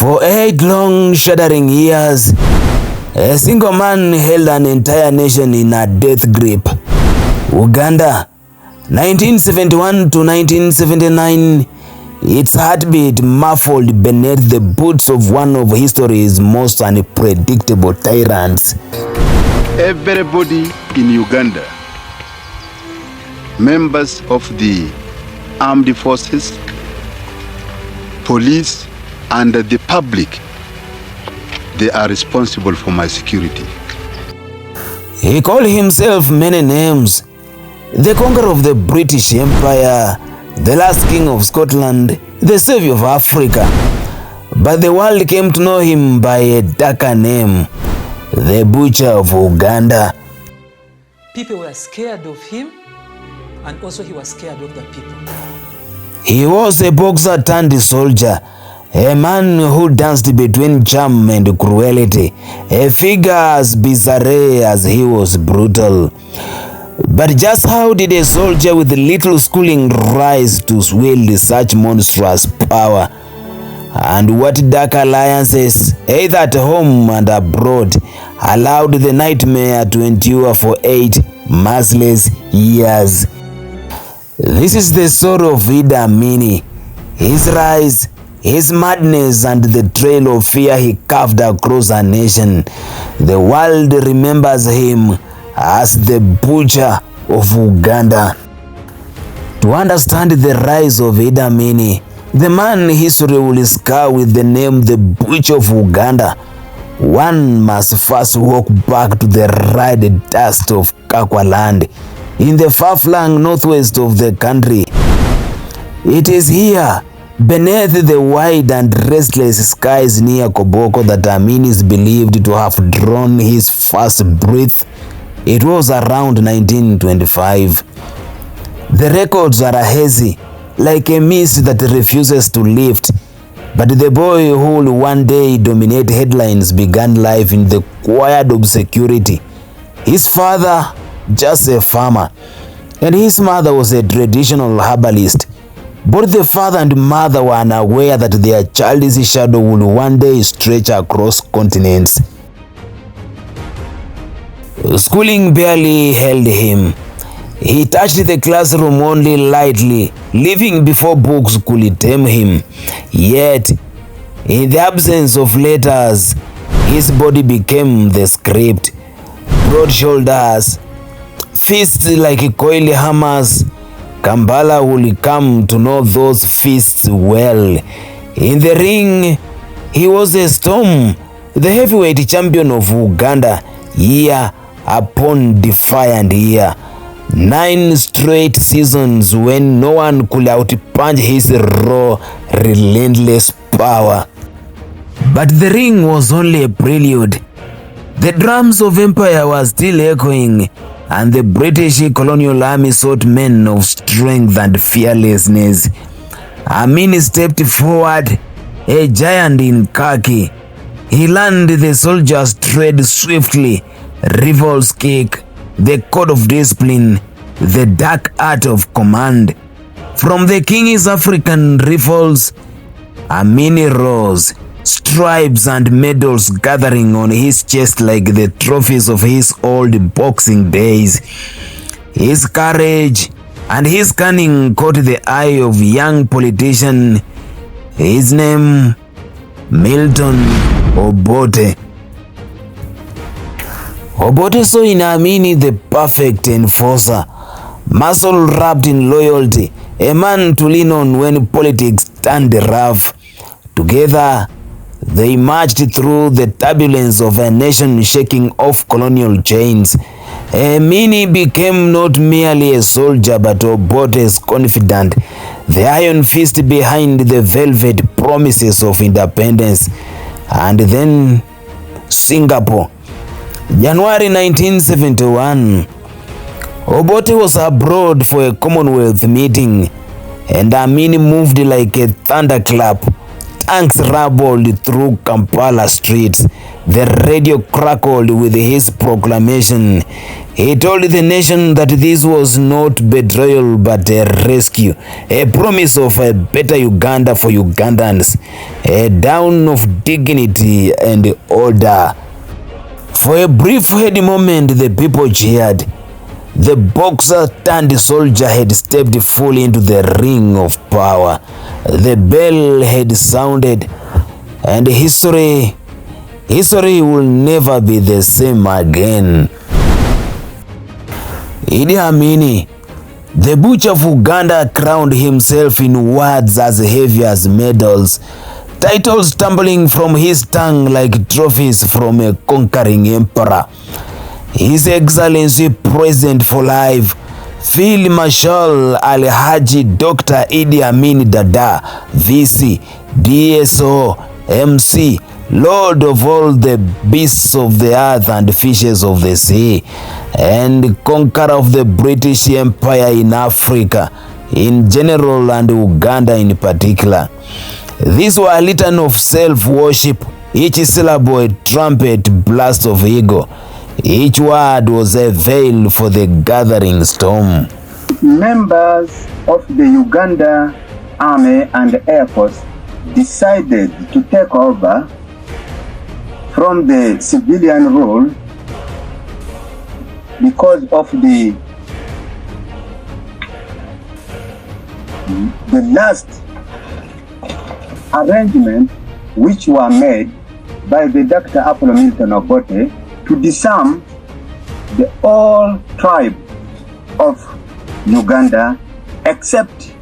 For 8 long shuddering years, a single man held an entire nation in a death grip. Uganda, 1971 to 1979, its heartbeat muffled beneath the boots of one of history's most unpredictable tyrants. Everybody in Uganda, members of the armed forces, police, and the public, they are responsible for my security. He called himself many names: the conqueror of the British Empire, the last king of Scotland, the savior of Africa. But the world came to know him by a darker name: the Butcher of Uganda. People were scared of him, and also he was scared of the people. He was a boxer turned soldier, a man who danced between charm and cruelty, a figure as bizarre as he was brutal. But just how did a soldier with little schooling rise to wield such monstrous power? And what dark alliances, either at home and abroad, allowed the nightmare to endure for 8 merciless years? This is the story of Idi Amin, his rise, his madness, and the trail of fear he carved across a nation. The world remembers him as the Butcher of Uganda. To understand the rise of Idi Amin, the man history will scar with the name the Butcher of Uganda, one must first walk back to the red dust of Kakwa land in the far-flung northwest of the country. It is here, beneath the wide and restless skies near Koboko, that Amin is believed to have drawn his first breath. It was around 1925. The records are hazy, like a mist that refuses to lift. But the boy who will one day dominate headlines began life in the quiet obscurity. His father, just a farmer, and his mother was a traditional herbalist. Both the father and mother were unaware that their child's shadow would one day stretch across continents. Schooling barely held him. He touched the classroom only lightly, living before books could tame him. Yet, in the absence of letters, his body became the script. Broad shoulders, fists like coil hammers, Kambala will come to know those fists well. In the ring, he was a storm, the heavyweight champion of Uganda, year upon defiant year. 9 straight seasons when no one could outpunch his raw, relentless power. But the ring was only a prelude. The drums of empire were still echoing, and the British colonial army sought men of strength and fearlessness. Amin stepped forward, a giant in khaki. He learned the soldier's trade swiftly: revol's kick, the code of discipline, the dark art of command. From the king's African rifles, Amin rose, stripes and medals gathering on his chest like the trophies of his old boxing days. His courage and his cunning caught the eye of young politician. His name, Milton Obote. Obote saw in Amin the perfect enforcer, muscle wrapped in loyalty, a man to lean on when politics turned rough. Together, they marched through the turbulence of a nation shaking off colonial chains. Amin became not merely a soldier but Obote's confidant, the iron fist behind the velvet promises of independence. And then Singapore. January 1971. Obote was abroad for a Commonwealth meeting, and Amin moved like a thunderclap. Tanks rumbled through Kampala streets. The radio crackled with his proclamation. He told the nation that this was not betrayal but a rescue, a promise of a better Uganda for Ugandans, a dawn of dignity and order. For a brief heady moment, the people cheered. The boxer turned soldier had stepped fully into the ring of power. The bell had sounded, and history will never be the same again. Idi Amin, the Butcher of Uganda, crowned himself in words as heavy as medals, titles tumbling from his tongue like trophies from a conquering emperor. His Excellency President for life, Field Marshal Alhaji Dr. Idi Amin Dada, VC, DSO, MC, Lord of all the beasts of the earth and fishes of the sea, and conqueror of the British Empire in Africa in general and Uganda in particular. These were a litany of self-worship, each syllable a trumpet blast of ego. Each word was a veil for the gathering storm. Members of the Uganda Army and Air Force decided to take over from the civilian role because of the last arrangement which were made by the Dr. Milton Obote to disarm the whole tribe of Uganda except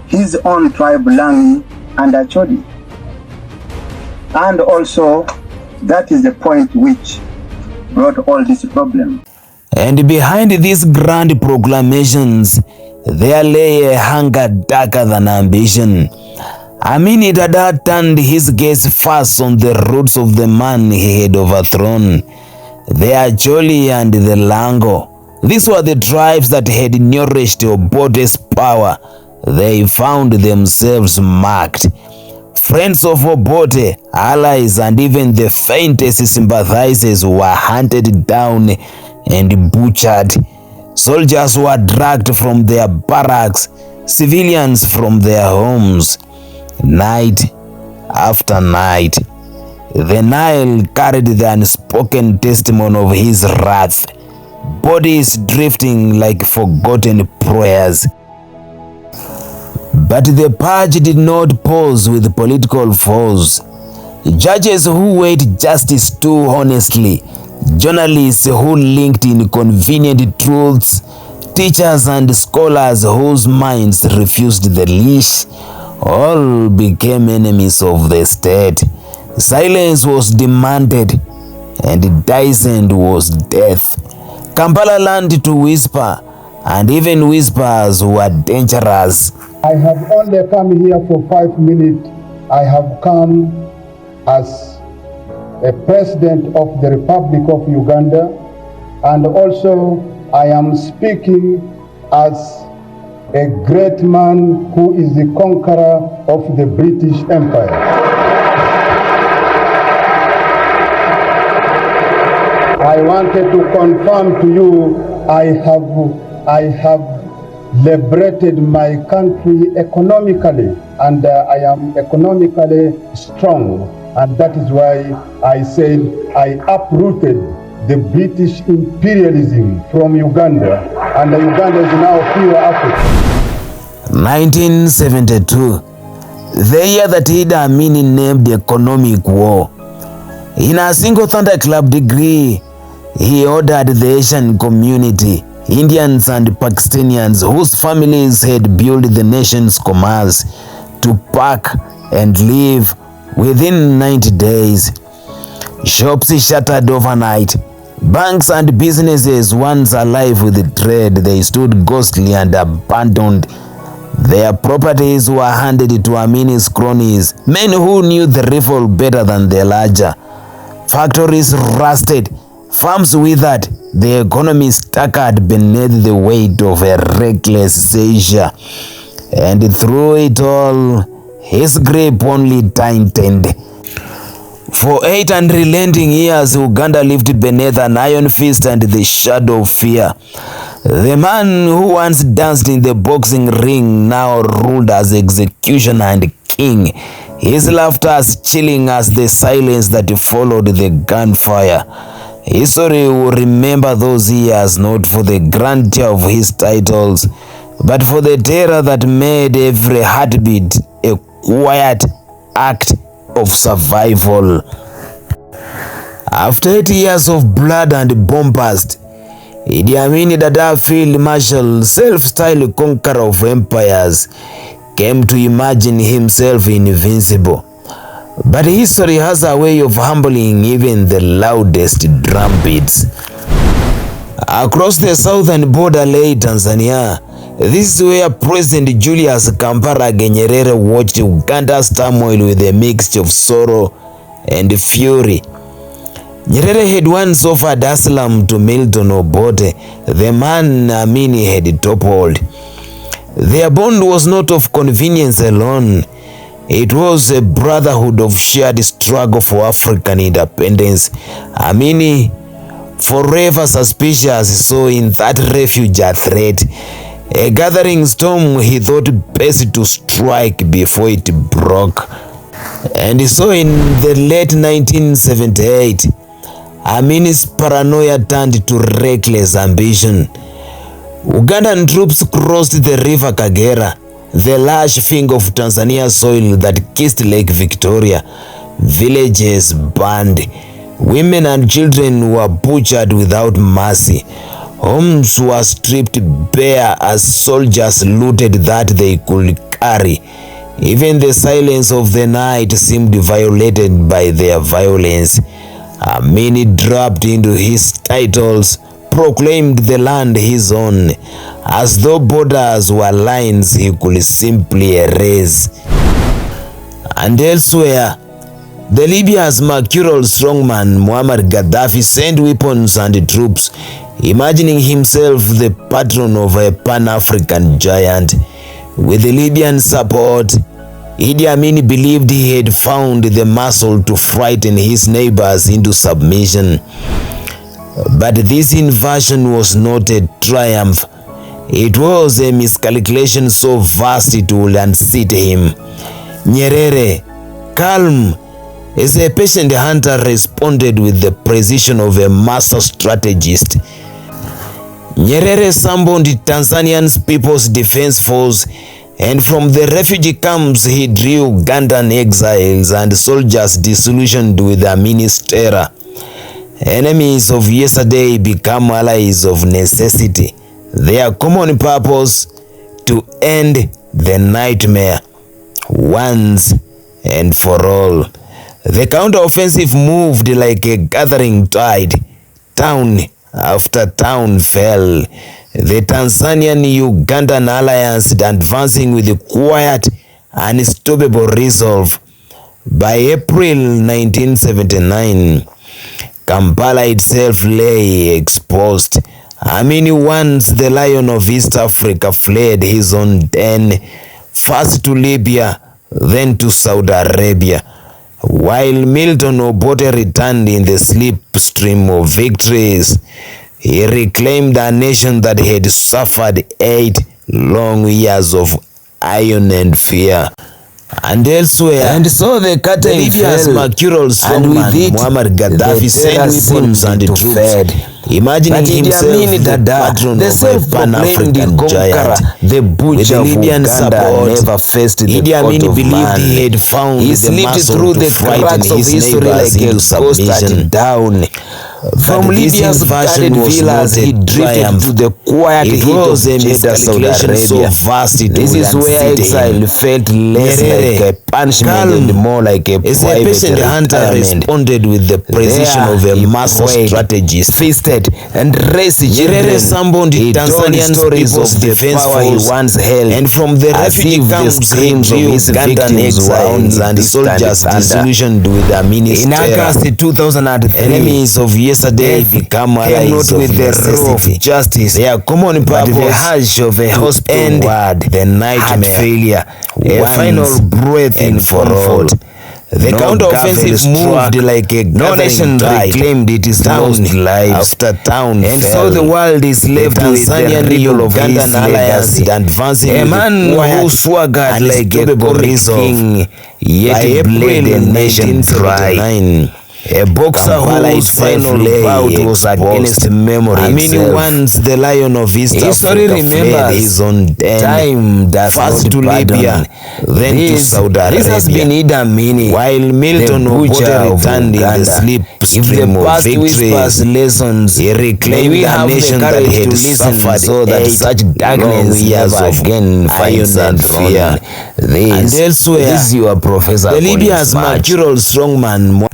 his own tribe, Lango and Acholi. And also, that is the point which brought all this problem. And behind these grand proclamations, there lay a hunger darker than ambition. Amin Dada turned his gaze first on the roots of the man he had overthrown, the Acholi and the Lango. These were the tribes that had nourished Obote's power. They found themselves marked. Friends of Obote, allies, and even the faintest sympathizers were hunted down and butchered. Soldiers were dragged from their barracks, civilians from their homes. Night after night, the Nile carried the unspoken testimony of his wrath, bodies drifting like forgotten prayers. But the purge did not pause with political foes. Judges who weighed justice too honestly, journalists who linked inconvenient truths, teachers and scholars whose minds refused the leash, all became enemies of the state. Silence was demanded, and dissent was death. Kampala learned to whisper, and even whispers were dangerous. I have only come here for 5 minutes. I have come as a president of the Republic of Uganda, and also I am speaking as a great man who is the conqueror of the British Empire. I wanted to confirm to you, I have liberated my country economically, and I am economically strong, and that is why I said I uprooted the British imperialism from Uganda, and Uganda is now pure Africa. 1972, the year that Idi Amin named the economic war. In a single thunderclap degree, he ordered the Asian community, Indians and Pakistanians whose families had built the nation's commerce, to pack and leave within 90 days. Shops shuttered overnight. Banks and businesses once alive with trade, they stood ghostly and abandoned. Their properties were handed to Amin's cronies, men who knew the rifle better than the larger. Factories rusted, farms withered, the economy staggered beneath the weight of a reckless seizure. And through it all, his grip only tightened. For 8 unrelenting years, Uganda lived beneath an iron fist and the shadow of fear. The man who once danced in the boxing ring now ruled as executioner and king, his laughter as chilling as the silence that followed the gunfire. History will remember those years not for the grandeur of his titles, but for the terror that made every heartbeat a quiet act of survival. After 8 years of blood and bombast, Idi Amin Dada, Field Marshal, self-styled conqueror of empires, came to imagine himself invincible. But history has a way of humbling even the loudest drumbeats. Across the southern border lay Tanzania. This is where President Julius Kambarage Nyerere watched Uganda's turmoil with a mixture of sorrow and fury. Nyerere had once offered asylum to Milton Obote, the man Amin had toppled. Their bond was not of convenience alone. It was a brotherhood of shared struggle for African independence. Amin, forever suspicious, saw in that refuge a threat, a gathering storm he thought best to strike before it broke. And so in the late 1978, Amin's paranoia turned to reckless ambition. Ugandan troops crossed the river Kagera, the lush finger of Tanzania soil that kissed Lake Victoria. Villages burned. Women and children were butchered without mercy. Homes were stripped bare as soldiers looted that they could carry. Even the silence of the night seemed violated by their violence. Amin dropped into his titles, proclaimed the land his own, as though borders were lines he could simply erase. And elsewhere, the Libya's mercurial strongman Muammar Gaddafi sent weapons and troops, imagining himself the patron of a Pan-African giant. With the Libyan support, Idi Amin believed he had found the muscle to frighten his neighbors into submission. But this invasion was not a triumph. It was a miscalculation so vast it would unseat him. Nyerere, calm as a patient hunter, responded with the precision of a master strategist. Nyerere summoned Tanzanian People's Defense Force, and from the refugee camps he drew Ugandan exiles and soldiers disillusioned with Amin's terror. Enemies of yesterday become allies of necessity. Their common purpose, to end the nightmare once and for all. The counter-offensive moved like a gathering tide. Town after town fell. The Tanzanian-Ugandan alliance advancing with quiet, unstoppable resolve. By April 1979, Kampala itself lay exposed. Amin, once the lion of East Africa, fled his own den, first to Libya, then to Saudi Arabia, while Milton Obote returned in the slipstream of victories. He reclaimed a nation that had suffered 8 long years of iron and fear. And elsewhere, and so the curtain fell, mercurial strongman Muammar Gaddafi sent weapons and troops, imagining himself the patron of a Pan-African giant. The Butcher of Uganda never faced the Idi Amin believed he had found the muscle to frighten his neighbors into submission. Down. From Libya's guarded villas, he drifted to the quiet heat of miscalculation so vast it this is where exile felt less like a punishment and more like a private hunter responded with the precision of a master strategist. Feasted and raised Nyerere summoned Tanzanian stories of the power he once held, and from the refugee camps screams of his Ugandan exiles and soldiers disillusioned with Amin's terror. In August 2003, enemies of yesterday become allies of with the roar of justice. Their common purpose, the hush of a hospital ward, the nightmare, failure, a final breath in for all. The counter-offensive moved like a gathering tide. Reclaimed its lost lives after town and fell. So the world is left with the real of his legacy, advancing a man who swaggered like a king, yet bled a nation dry. A boxer whose final bout was against memory. I mean, once the lion of East Africa fled his own time, first to Libya, then to Saudi Arabia. This has been Idi Amin, while Milton Obote returned in the slipstream of victory. Lessons, he reclaimed a nation that had suffered so that such darkness years of again finds and fear. This, and elsewhere, this is your professor. The Libya's natural strongman.